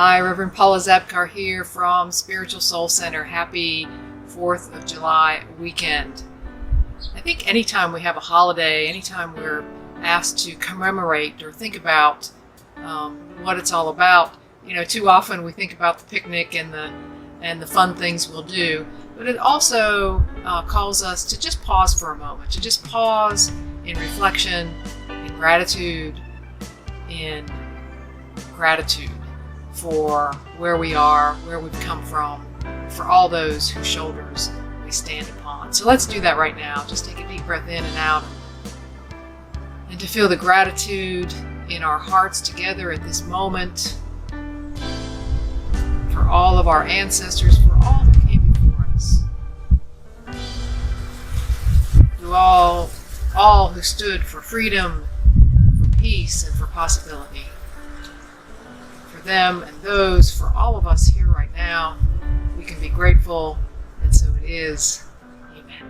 Hi, Reverend Paula Zabkar here from Spiritual Soul Center. Happy 4th of July weekend. I think anytime we have a holiday, anytime we're asked to commemorate or think about what it's all about, too often we think about the picnic and the fun things we'll do. But it also calls us to just pause for a moment, to just pause in reflection, in gratitude for where we are, where we've come from, for all those whose shoulders we stand upon. So let's do that right now. Just take a deep breath in and out, and to feel the gratitude in our hearts together at this moment for all of our ancestors, for all who came before us, who all who stood for freedom, for peace, and for possibility. For them and those, for all of us here right now, we can be grateful, and so it is. Amen.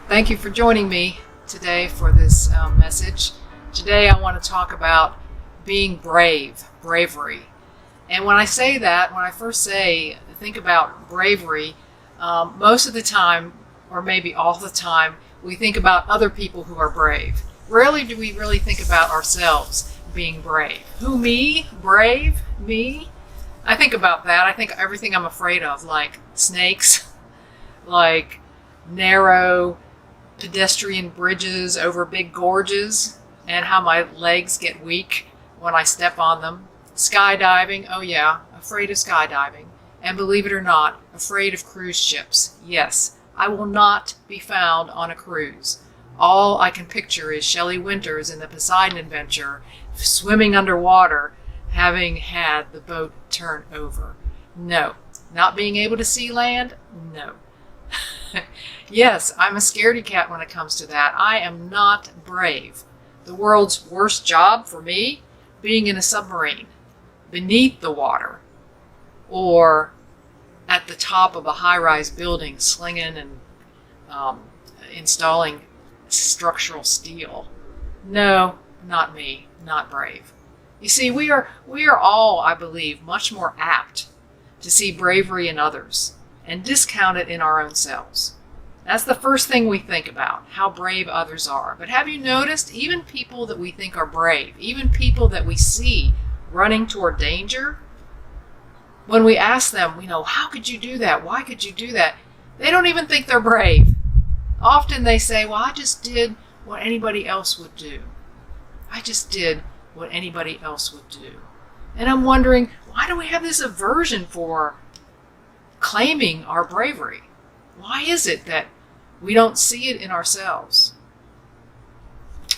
Thank you for joining me today for this message. Today I want to talk about being brave, bravery. And when I say that, when I first say think about bravery, most of the time, or maybe all the time, we think about other people who are brave. Rarely do we really think about ourselves being brave. Who, me? Brave? Me? I think about that. I think everything I'm afraid of, like snakes, like narrow pedestrian bridges over big gorges, and how my legs get weak when I step on them. Skydiving, oh yeah, afraid of skydiving. And believe it or not, afraid of cruise ships. Yes, I will not be found on a cruise. All I can picture is Shelley Winters in the Poseidon Adventure, swimming underwater, having had the boat turn over. No. Not being able to see land? No. Yes, I'm a scaredy cat when it comes to that. I am not brave. The world's worst job for me, being in a submarine, beneath the water, or at the top of a high-rise building, slinging and installing structural steel. No, not me, not brave. You see, we are all, I believe, much more apt to see bravery in others and discount it in our own selves. That's the first thing we think about, how brave others are. But have you noticed, even people that we think are brave, even people that we see running toward danger, when we ask them, how could you do that? Why could you do that? They don't even think they're brave. Often they say, well, I just did what anybody else would do. I just did what anybody else would do. And I'm wondering, why do we have this aversion for claiming our bravery? Why is it that we don't see it in ourselves?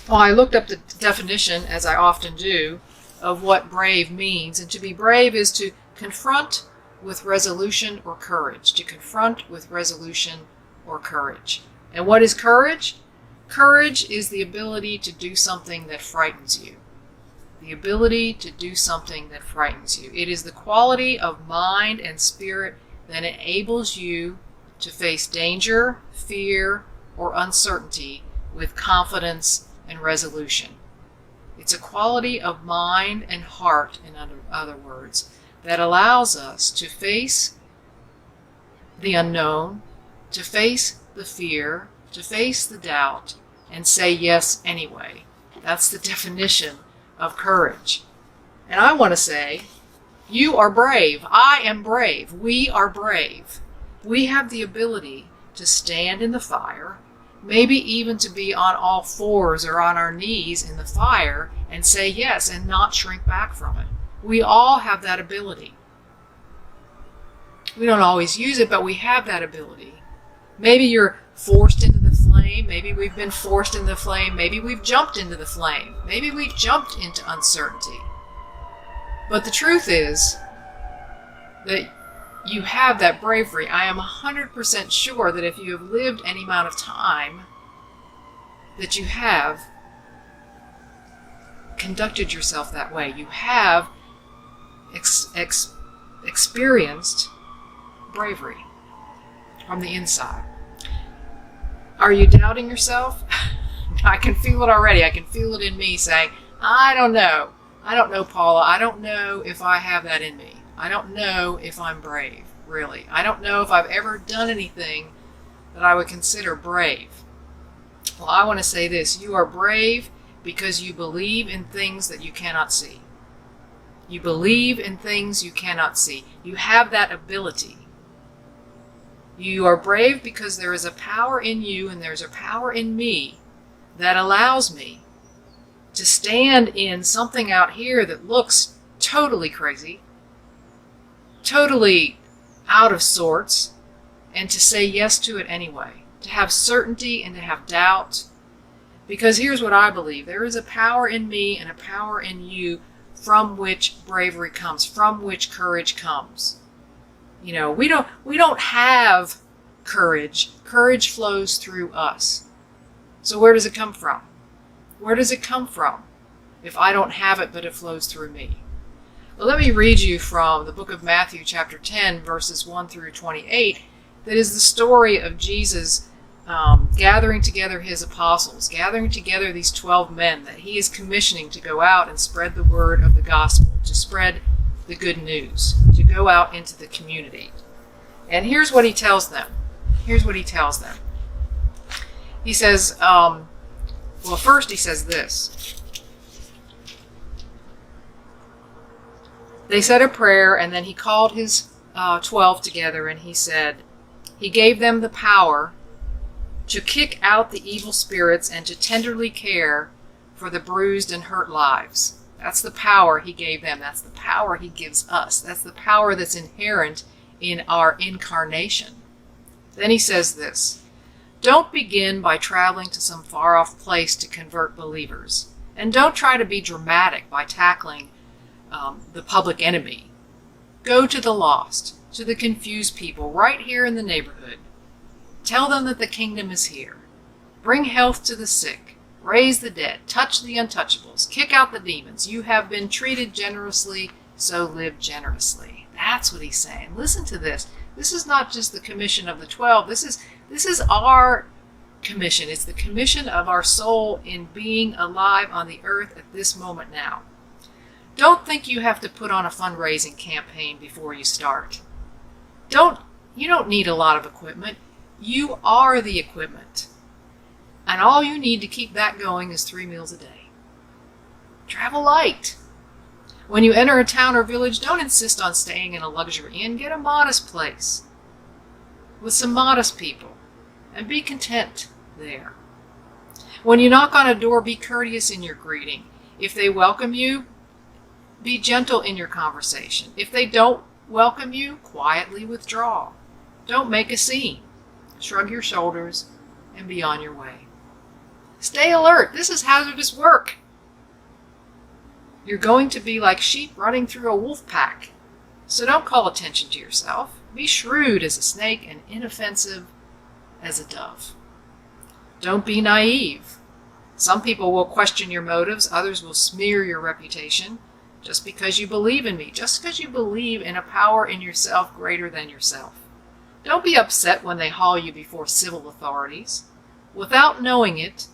Well, I looked up the definition, as I often do, of what brave means. And to be brave is to confront with resolution or courage. To confront with resolution or courage. And what is courage? Courage is the ability to do something that frightens you. The ability to do something that frightens you. It is the quality of mind and spirit that enables you to face danger, fear, or uncertainty with confidence and resolution. It's a quality of mind and heart, in other words, that allows us to face the unknown, to face the fear, to face the doubt, and say yes anyway. That's the definition of courage. And I want to say, you are brave. I am brave. We are brave. We have the ability to stand in the fire, maybe even to be on all fours or on our knees in the fire and say yes and not shrink back from it. We all have that ability. We don't always use it, but we have that ability. Maybe you're forced into the flame. Maybe we've been forced into the flame. Maybe we've jumped into the flame. Maybe we've jumped into uncertainty. But the truth is that you have that bravery. I am 100% sure that if you have lived any amount of time, that you have conducted yourself that way. You have experienced bravery. from the inside. Are you doubting yourself? I can feel it already. I can feel it in me saying, I don't know. I don't know, Paula. I don't know if I have that in me. I don't know if I'm brave, really. I don't know if I've ever done anything that I would consider brave. Well, I want to say this. You are brave because you believe in things that you cannot see. You believe in things you cannot see. You have that ability. You are brave because there is a power in you and there's a power in me that allows me to stand in something out here that looks totally crazy, totally out of sorts, and to say yes to it anyway, to have certainty and to have doubt. Because here's what I believe. There is a power in me and a power in you from which bravery comes, from which courage comes. You know, we don't have courage. Courage flows through us. So where does it come from? Where does it come from if I don't have it but it flows through me? Well, let me read you from the book of Matthew chapter 10 verses 1 through 28. That is the story of Jesus gathering together his apostles, gathering together these 12 men that he is commissioning to go out and spread the word of the gospel, to spread the good news, to go out into the community. And here's what he tells them. Here's what he tells them. He says, first he says this. They said a prayer, and then he called his 12 together, and he said, he gave them the power to kick out the evil spirits and to tenderly care for the bruised and hurt lives. That's the power he gave them. That's the power he gives us. That's the power that's inherent in our incarnation. Then he says this, don't begin by traveling to some far-off place to convert believers. And don't try to be dramatic by tackling the public enemy. Go to the lost, to the confused people right here in the neighborhood. Tell them that the kingdom is here. Bring health to the sick. Raise the dead. Touch the untouchables. Kick out the demons. You have been treated generously, so live generously. That's what he's saying. Listen to this. This is not just the commission of the 12. This is our commission. It's the commission of our soul in being alive on the earth at this moment now. Don't think you have to put on a fundraising campaign before you start. You don't need a lot of equipment. You are the equipment. And all you need to keep that going is 3 meals a day. Travel light. When you enter a town or village, don't insist on staying in a luxury inn. Get a modest place with some modest people and be content there. When you knock on a door, be courteous in your greeting. If they welcome you, be gentle in your conversation. If they don't welcome you, quietly withdraw. Don't make a scene. Shrug your shoulders and be on your way. Stay alert. This is hazardous work. You're going to be like sheep running through a wolf pack. So don't call attention to yourself. Be shrewd as a snake and inoffensive as a dove. Don't be naive. Some people will question your motives. Others will smear your reputation. Just because you believe in me. Just because you believe in a power in yourself greater than yourself. Don't be upset when they haul you before civil authorities. Without knowing it,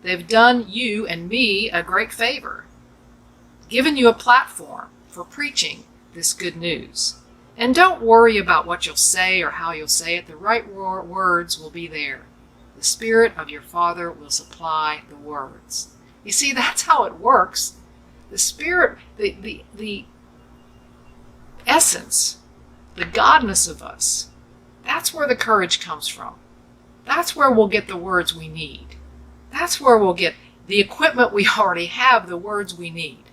they've done you and me a great favor, given you a platform for preaching this good news. And don't worry about what you'll say or how you'll say it. The right words will be there. The Spirit of your Father will supply the words. You see, that's how it works. The Spirit, the essence, the godness of us, that's where the courage comes from. That's where we'll get the words we need. That's where we'll get the equipment we already have, the words we need.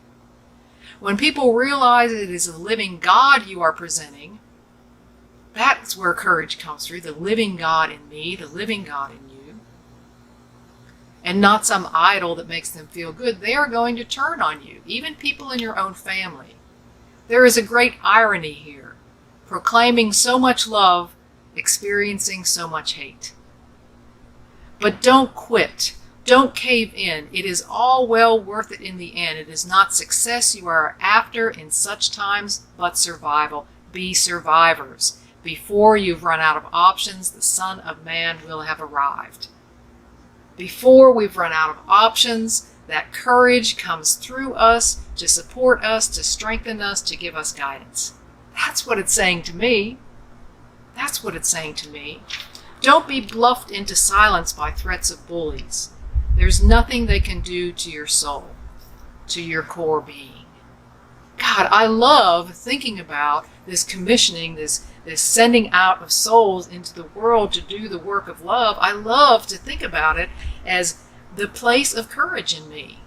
When people realize it is a living God you are presenting, that's where courage comes through. The living God in me, the living God in you. And not some idol that makes them feel good. They are going to turn on you, even people in your own family. There is a great irony here. Proclaiming so much love, experiencing so much hate. But don't quit. Don't cave in. It is all well worth it in the end. It is not success you are after in such times, but survival. Be survivors. Before you've run out of options, the Son of Man will have arrived. Before we've run out of options, that courage comes through us to support us, to strengthen us, to give us guidance. That's what it's saying to me. That's what it's saying to me. Don't be bluffed into silence by threats of bullies. There's nothing they can do to your soul, to your core being. God, I love thinking about this commissioning, this sending out of souls into the world to do the work of love. I love to think about it as the place of courage in me.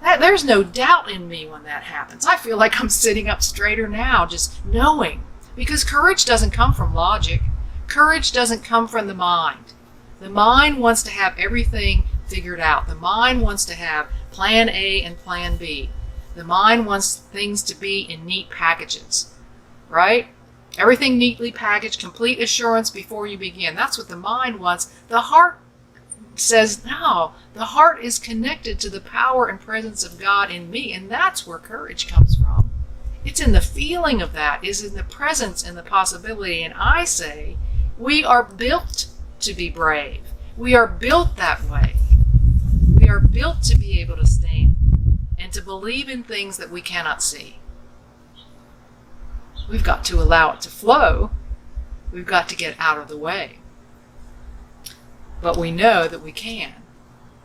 There's no doubt in me when that happens. I feel like I'm sitting up straighter now, just knowing. Because courage doesn't come from logic. Courage doesn't come from the mind. The mind wants to have everything figured out. The mind wants to have plan A and plan B. The mind wants things to be in neat packages, right? Everything neatly packaged, complete assurance before you begin. That's what the mind wants. The heart says, no, the heart is connected to the power and presence of God in me, and that's where courage comes from. It's in the feeling of that, is in the presence and the possibility. And I say, we are built to be brave. We are built that way. We are built to be able to stand and to believe in things that we cannot see. We've got to allow it to flow. We've got to get out of the way. But we know that we can.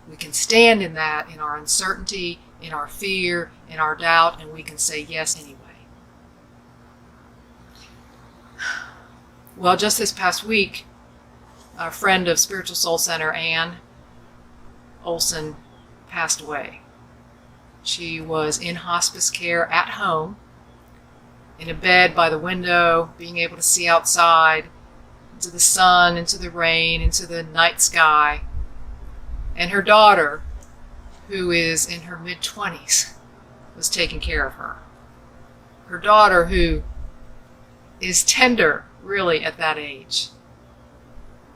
We can stand in that, in our uncertainty, in our fear, in our doubt, and we can say yes anyway. Well, just this past week, a friend of Spiritual Soul Center, Ann Olson, passed away. She was in hospice care at home, in a bed by the window, being able to see outside, into the sun, into the rain, into the night sky. And her daughter, who is in her mid-20s, was taking care of her. Her daughter, who is tender, really, at that age,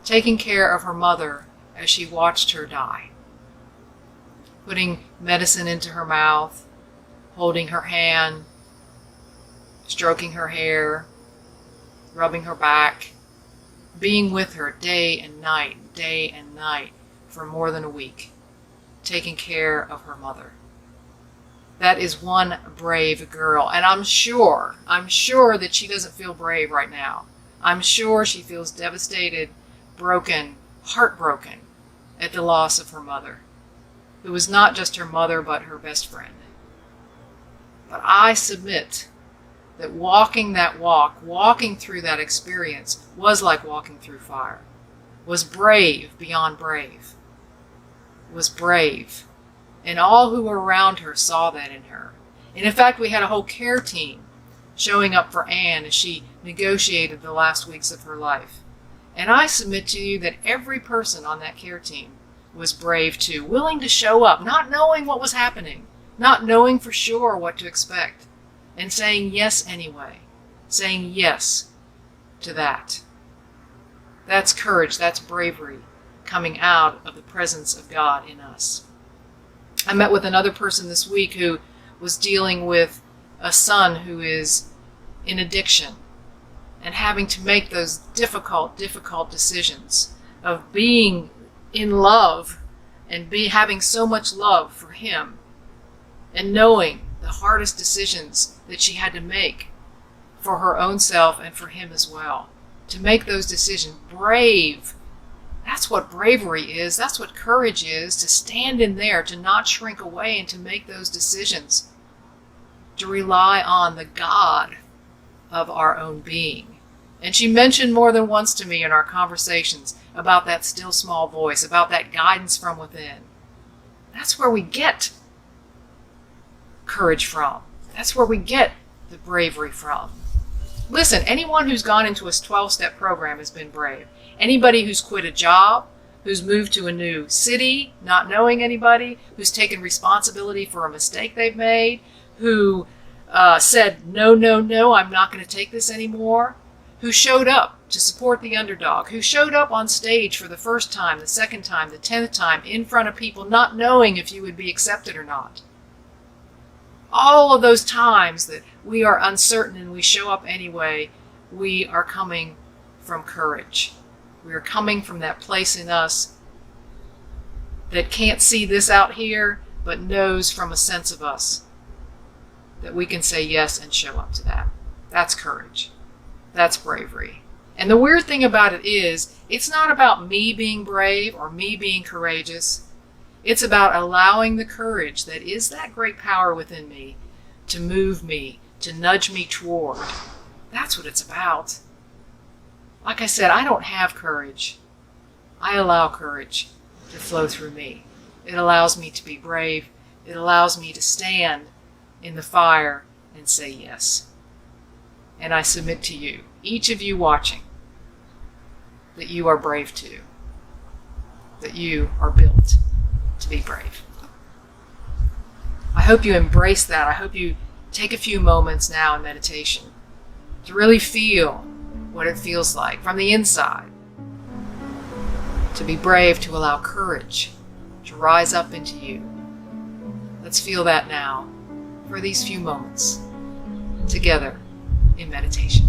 taking care of her mother as she watched her die, putting medicine into her mouth, holding her hand, stroking her hair, rubbing her back, being with her day and night for more than a week, taking care of her mother. That is one brave girl. And I'm sure that she doesn't feel brave right now. I'm sure she feels devastated, broken, heartbroken at the loss of her mother, who was not just her mother, but her best friend. But I submit that walking that walk, walking through that experience, was like walking through fire, was brave beyond brave, was brave. And all who were around her saw that in her. And in fact, we had a whole care team showing up for Anne as she negotiated the last weeks of her life. And I submit to you that every person on that care team was brave too, willing to show up, not knowing what was happening, not knowing for sure what to expect, and saying yes anyway, saying yes to that. That's courage, that's bravery coming out of the presence of God in us. I met with another person this week who was dealing with a son who is in addiction and having to make those difficult decisions of being in love and having so much love for him and knowing the hardest decisions that she had to make for her own self and for him as well. To make those decisions, brave. That's what bravery is. That's what courage is, to stand in there, to not shrink away and to make those decisions, to rely on the God of our own being. And she mentioned more than once to me in our conversations about that still small voice, about that guidance from within. That's where we get courage from. That's where we get the bravery from. Listen, anyone who's gone into a 12-step program has been brave. Anybody who's quit a job, who's moved to a new city, not knowing anybody, who's taken responsibility for a mistake they've made, who said, no, I'm not going to take this anymore, who showed up to support the underdog, who showed up on stage for the first time, the second time, the 10th time, in front of people, not knowing if you would be accepted or not. All of those times that we are uncertain and we show up anyway, we are coming from courage. We are coming from that place in us that can't see this out here, but knows from a sense of us that we can say yes and show up to that. That's courage. That's bravery. And the weird thing about it is, it's not about me being brave or me being courageous. It's about allowing the courage that is that great power within me to move me, to nudge me toward. That's what it's about. Like I said, I don't have courage. I allow courage to flow through me. It allows me to be brave. It allows me to stand in the fire and say yes. And I submit to you, each of you watching, that you are brave too. That you are built to be brave. I hope you embrace that. I hope you take a few moments now in meditation to really feel what it feels like from the inside. To be brave, to allow courage to rise up into you. Let's feel that now for these few moments together in meditation.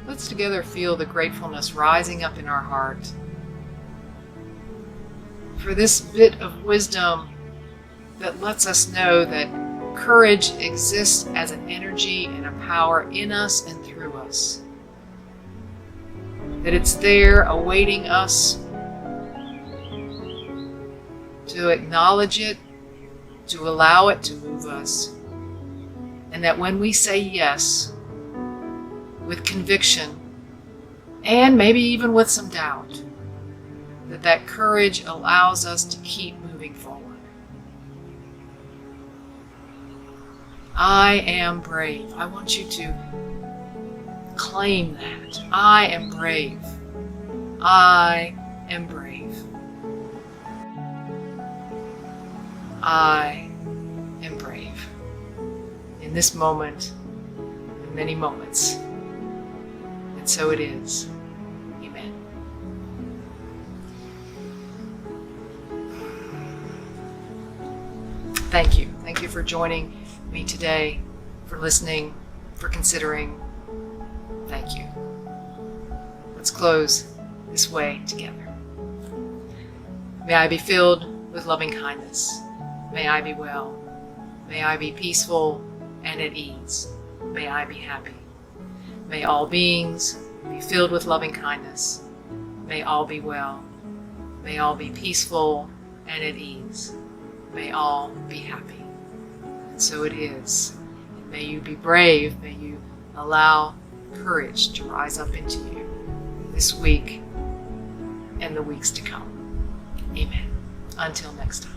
Let's together feel the gratefulness rising up in our heart for this bit of wisdom that lets us know that courage exists as an energy and a power in us and through us. That it's there awaiting us to acknowledge it, to allow it to move us. And that when we say yes, with conviction, and maybe even with some doubt, that courage allows us to keep moving forward. I am brave. I want you to claim that. I am brave. I am brave. I am brave. in this moment, in many moments. And so it is. Amen. Thank you. Thank you for joining me today, for listening, for considering. Thank you. Let's close this way together. May I be filled with loving kindness. May I be well. May I be peaceful and at ease. May I be happy. May all beings be filled with loving kindness. May all be well. May all be peaceful and at ease. May all be happy. And so it is. And may you be brave. May you allow courage to rise up into you this week and the weeks to come. Amen. Until next time.